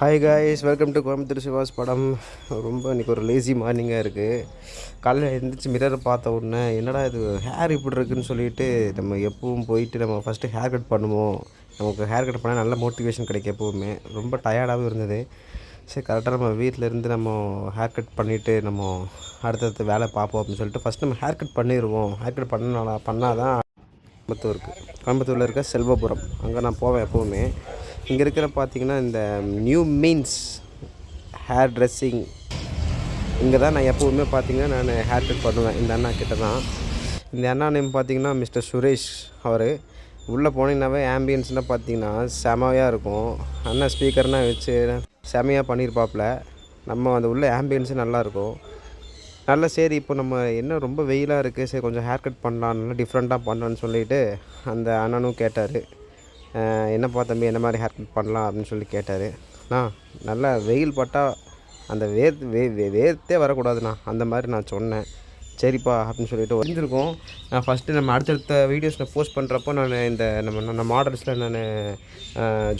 Hi guys, welcome to Coimbatore Siva's படம். ரொம்ப இன்றைக்கி ஒரு லேசி மார்னிங்காக இருக்குது. காலையில் எழுந்திரிச்சு மிரரை பார்த்த உடனே என்னடா இது ஹேர் இப்படி இருக்குதுன்னு சொல்லிட்டு நம்ம எப்பவும் போயிட்டு நம்ம ஃபஸ்ட்டு ஹேர் கட் பண்ணுவோம். நமக்கு ஹேர் கட் பண்ணால் நல்ல மோட்டிவேஷன் கிடைக்கும். எப்போவுமே ரொம்ப டயர்டாகவும் இருந்தது. சரி, கரெக்டாக நம்ம வீட்டிலேருந்து நம்ம ஹேர் கட் பண்ணிவிட்டு நம்ம அடுத்தடுத்து வேலை பார்ப்போம் அப்படின்னு சொல்லிட்டு ஃபஸ்ட் நம்ம ஹேர் கட் பண்ணிடுவோம். ஹேர் கட் பண்ணால் தான் கோயம்புத்தூரில் இருக்க செல்வபுரம் அங்கே நான் போவேன் எப்போவுமே. இங்கே இருக்கிற பார்த்திங்கன்னா இந்த நியூ மீன்ஸ் ஹேர் ட்ரெஸ்ஸிங், இங்கே தான் நான் எப்போவுமே பார்த்திங்கன்னா நான் ஹேர் கட் பண்ணுவேன். இந்த அண்ணா கிட்ட தான். இந்த அண்ணா நேம் பார்த்திங்கன்னா மிஸ்டர் சுரேஷ். அவர் உள்ளே போனீங்கன்னாவே ஆம்பியன்ஸ்னால் பார்த்திங்கன்னா செமையாக இருக்கும். அண்ணா ஸ்பீக்கர்னால் வச்சு செமையாக பண்ணியிருப்பாப்புல. நம்ம அந்த உள்ள ஆம்பியன்ஸு நல்லாயிருக்கும். நல்லா சரி, இப்போ நம்ம என்ன ரொம்ப வெயிலாக இருக்குது, சரி கொஞ்சம் ஹேர் கட் பண்ணலாம், நல்லா டிஃப்ரெண்ட்டாக பண்ணலான்னு சொல்லிவிட்டு அந்த அண்ணனும் கேட்டார். என்னப்பா தம்பி, என்ன மாதிரி ஹேர் கட் பண்ணலாம் அப்படின்னு சொல்லி கேட்டார். நல்லா வெயில் பட்டால் அந்த வேர்த்தே வரக்கூடாதுண்ணா, அந்த மாதிரி நான் சொன்னேன். சரிப்பா அப்படின்னு சொல்லிட்டு வந்திருக்கோம். நான் ஃபஸ்ட்டு நம்ம அடுத்தடுத்த வீடியோஸில் போஸ்ட் பண்ணுறப்போ நான் இந்த நம்ம மாடல்ஸில் நான்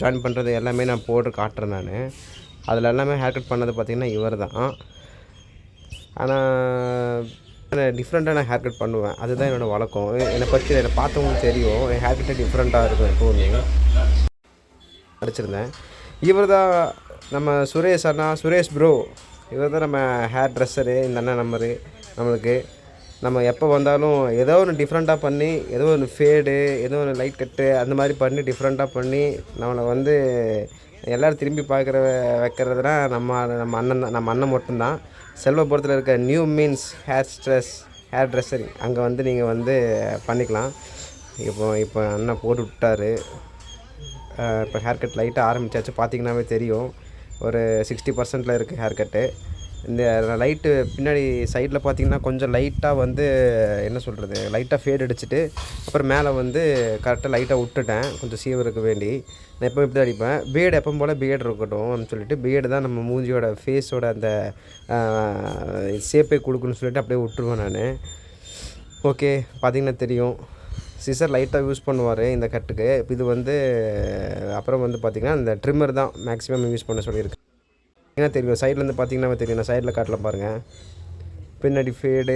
ஜாயின் பண்ணுறது எல்லாமே நான் போட்டு காட்டுறேன். நான் அதில் எல்லாமே ஹேர் கட் பண்ணது பார்த்திங்கன்னா இவர் தான். ஆனால் நான் டிஃப்ரெண்ட்டாக நான் ஹேர் கட் பண்ணுவேன். அதுதான் என்னோடய வழக்கம். என்னை பற்றி என்னை பார்த்தவங்களுக்கு தெரியும், என் ஹேர் கட்டே டிஃப்ரெண்ட்டாக இருக்கும். எப்போவுமே படிச்சிருந்தேன். இவர் தான் நம்ம சுரேஷ் அண்ணா, சுரேஷ் ப்ரோ. இவர் தான் நம்ம ஹேர் ட்ரெஸ்ஸரு. இந்த அண்ணா நம்பரு நம்மளுக்கு. நம்ம எப்போ வந்தாலும் ஏதோ ஒன்று டிஃப்ரெண்ட்டாக பண்ணி, ஏதோ ஒன்று ஃபேடு, ஏதோ ஒன்று லைட் கட்டு அந்த மாதிரி பண்ணி டிஃப்ரெண்ட்டாக பண்ணி நம்மளை எல்லோரும் திரும்பி வைக்கிறதுனா நம்ம அண்ணன் தான். நம்ம அண்ணன் மட்டும்தான். செல்வபுரத்தில் இருக்க நியூ மீன்ஸ் ஹேர் ட்ரெஸ்ஸரிங் அங்கே நீங்கள் பண்ணிக்கலாம். இப்போ அண்ணன் போட்டு விட்டார். இப்போ ஹேர் கட் லைட்டாக ஆரம்பித்தாச்சு. பார்த்திங்கனாவே தெரியும், ஒரு 60% இருக்குது ஹேர் கட்டு. இந்த லைட்டு பின்னாடி சைடில் பார்த்திங்கன்னா கொஞ்சம் லைட்டாக என்ன சொல்கிறது, லைட்டாக ஃபேட் அடிச்சுட்டு அப்புறம் மேலே கரெக்டாக லைட்டாக விட்டுட்டேன், கொஞ்சம் சீவருக்கு வேண்டி. நான் எப்போ இப்படி தான் அடிப்பேன். பியர்டு எப்போ போல் பியர்டு இருக்கட்டும் அப்படின்னு சொல்லிட்டு, பியர்டு தான் நம்ம மூஞ்சியோட ஃபேஸோட அந்த ஷேப்பே கொடுக்குன்னு சொல்லிட்டு அப்படியே விட்டுருவேன் நான். ஓகே, பார்த்திங்கன்னா தெரியும், சிசர் லைட்டாக யூஸ் பண்ணுவார் இந்த கட்டுக்கு. இது அப்புறம் பார்த்திங்கன்னா இந்த ட்ரிம்மர் தான் மேக்ஸிமம் யூஸ் பண்ண சொல்லியிருக்கேன். ஏன்னா தெரியும், சைட்லேருந்து பார்த்திங்கன்னா தெரியும். நான் சைடில் காட்டலாம் பாருங்கள். பின்னாடி ஃபேடு,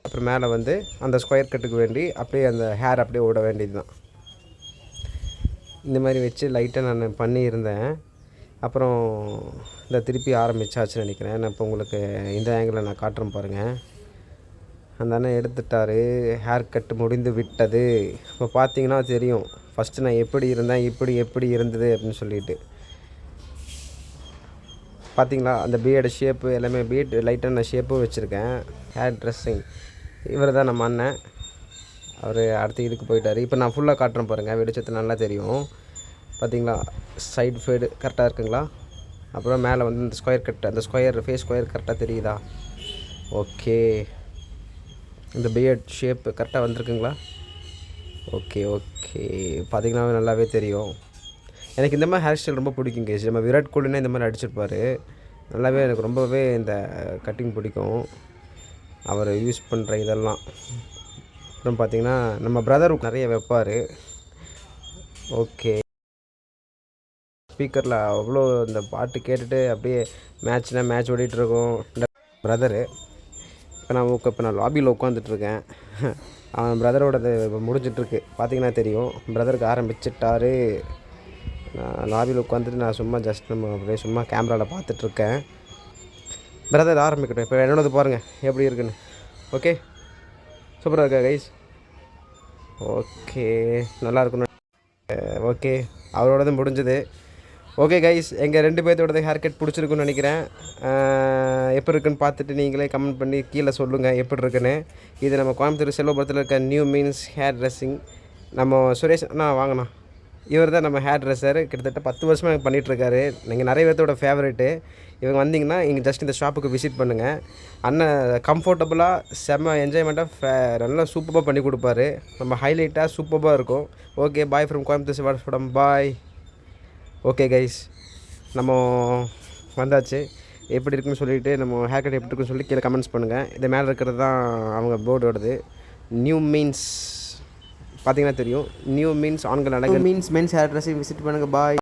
அப்புறம் மேலே அந்த ஸ்கொயர் கட்டுக்கு வேண்டி அப்படியே அந்த ஹேர் அப்படியே விட வேண்டியது தான். இந்த மாதிரி வச்சு லைட்டாக நான் பண்ணியிருந்தேன். அப்புறம் இந்த திருப்பி ஆரம்பிச்சாச்சுன்னு நினைக்கிறேன். நான் இப்போ உங்களுக்கு இந்த ஆங்கிளில் நான் காட்டுறேன் பாருங்கள். அந்த அண்ணன் எடுத்துட்டார். ஹேர் கட்டு முடிந்து விட்டது. இப்போ பார்த்திங்கன்னா தெரியும் ஃபஸ்ட்டு நான் எப்படி இருந்தேன், எப்படி இருந்தது அப்படின்னு சொல்லிட்டு. பார்த்திங்களா, அந்த பியர்டு ஷேப்பு எல்லாமே பியர்டு லைட்டான ஷேப்பும் வச்சுருக்கேன். ஹேர் ட்ரெஸ்ஸிங் இவர் தான் நம்ம அண்ணன். அவர் அடுத்து இதுக்கு போயிட்டார். இப்போ நான் ஃபுல்லாக காட்டுறேன் பாருங்கள், வெளிச்சத்து நல்லா தெரியும். பார்த்திங்களா, சைடு ஃபேடு கரெக்டாக இருக்குங்களா? அப்புறம் மேலே இந்த ஸ்கொயர் கட், அந்த ஃபேஸ் ஸ்கொயர் கரெக்டாக தெரியுதா? ஓகே, இந்த பியர்ட் ஷேப்பு கரெக்டாக வந்திருக்குங்களா? ஓகே, பார்த்திங்கன்னா நல்லாவே தெரியும். எனக்கு இந்த மாதிரி ஹேர் ஸ்டைல் ரொம்ப பிடிக்கும் கேஸ். நம்ம விராட் கோலினா இந்த மாதிரி அடிச்சிருப்பார். நல்லாவே எனக்கு ரொம்பவே இந்த கட்டிங் பிடிக்கும், அவர் யூஸ் பண்ணுற இதெல்லாம். அப்புறம் பார்த்திங்கன்னா நம்ம பிரதர் நிறைய வைப்பார். ஓகே, ஸ்பீக்கரில் அவ்வளோ இந்த பாட்டு கேட்டுட்டு அப்படியே மேட்ச் ஓடிட்டுருக்கோம் பிரதரு. இப்போ நான் லாபியில் உட்காந்துட்ருக்கேன். அவன் பிரதரோடது முடிஞ்சிட்ருக்கு. பார்த்திங்கன்னா தெரியும், பிரதருக்கு ஆரம்பிச்சிட்டாரு. நான் லாபியில் உட்காந்துட்டு நான் நம்ம அப்படியே சும்மா கேமராவில் பார்த்துட்ருக்கேன். பிரதர் ஆரம்பிக்கட்டும். இப்போ என்னோடது பாருங்கள் எப்படி இருக்குன்னு. ஓகே, சூப்பராக இருக்கா கைஸ்? ஓகே, நல்லா இருக்கணும். ஓகே, அவரோடது முடிஞ்சது. ஓகே கைஸ், எங்கள் 2 பேர்த்தோடது ஹேர் கட் பிடிச்சிருக்குன்னு நினைக்கிறேன். எப்படி இருக்குன்னு பார்த்துட்டு நீங்களே கமெண்ட் பண்ணி கீழே சொல்லுங்கள் எப்படி இருக்குன்னு. இது நம்ம கோயம்புத்தூர் செல்வபுரத்தில் இருக்க நியூ மீன்ஸ் ஹேர் ட்ரெஸ்ஸிங். நம்ம சுரேஷ் வாங்கண்ணா, இவர் தான் நம்ம ஹேர் ட்ரெஸ்ஸர். கிட்டத்தட்ட 10 வருஷமாக எனக்கு பண்ணிகிட்ருக்காரு. நீங்கள் நிறைய பேர்த்தோட ஃபேவரெட்டு. இவங்க வந்தீங்கன்னா இங்கே ஜஸ்ட் இந்த ஷாப்புக்கு விசிட் பண்ணுங்கள். அண்ணன் கம்ஃபர்டபுளாக செம்ம என்ஜாய்மெண்ட்டாக நல்லா சூப்பராக பண்ணி கொடுப்பாரு. நம்ம ஹைலைட்டாக சூப்பராக இருக்கும். Okay, bye from Coimbatore Siva's படம். பாய். ஓகே கைஸ், நம்ம வந்தாச்சு. எப்படி இருக்குன்னு சொல்லிவிட்டு நம்ம ஹேர் கட் எப்படி இருக்குன்னு சொல்லி கீழே கமெண்ட்ஸ் பண்ணுங்கள். இது மேலே இருக்கிறது தான் அவங்க போர்டோடது. நியூ மீன்ஸ் பார்த்திங்கன்னா தெரியும், நியூ மீன்ஸ் ஆண்கள் அழகு means men's hair dressing visit பண்ணுங்கள். பாய்.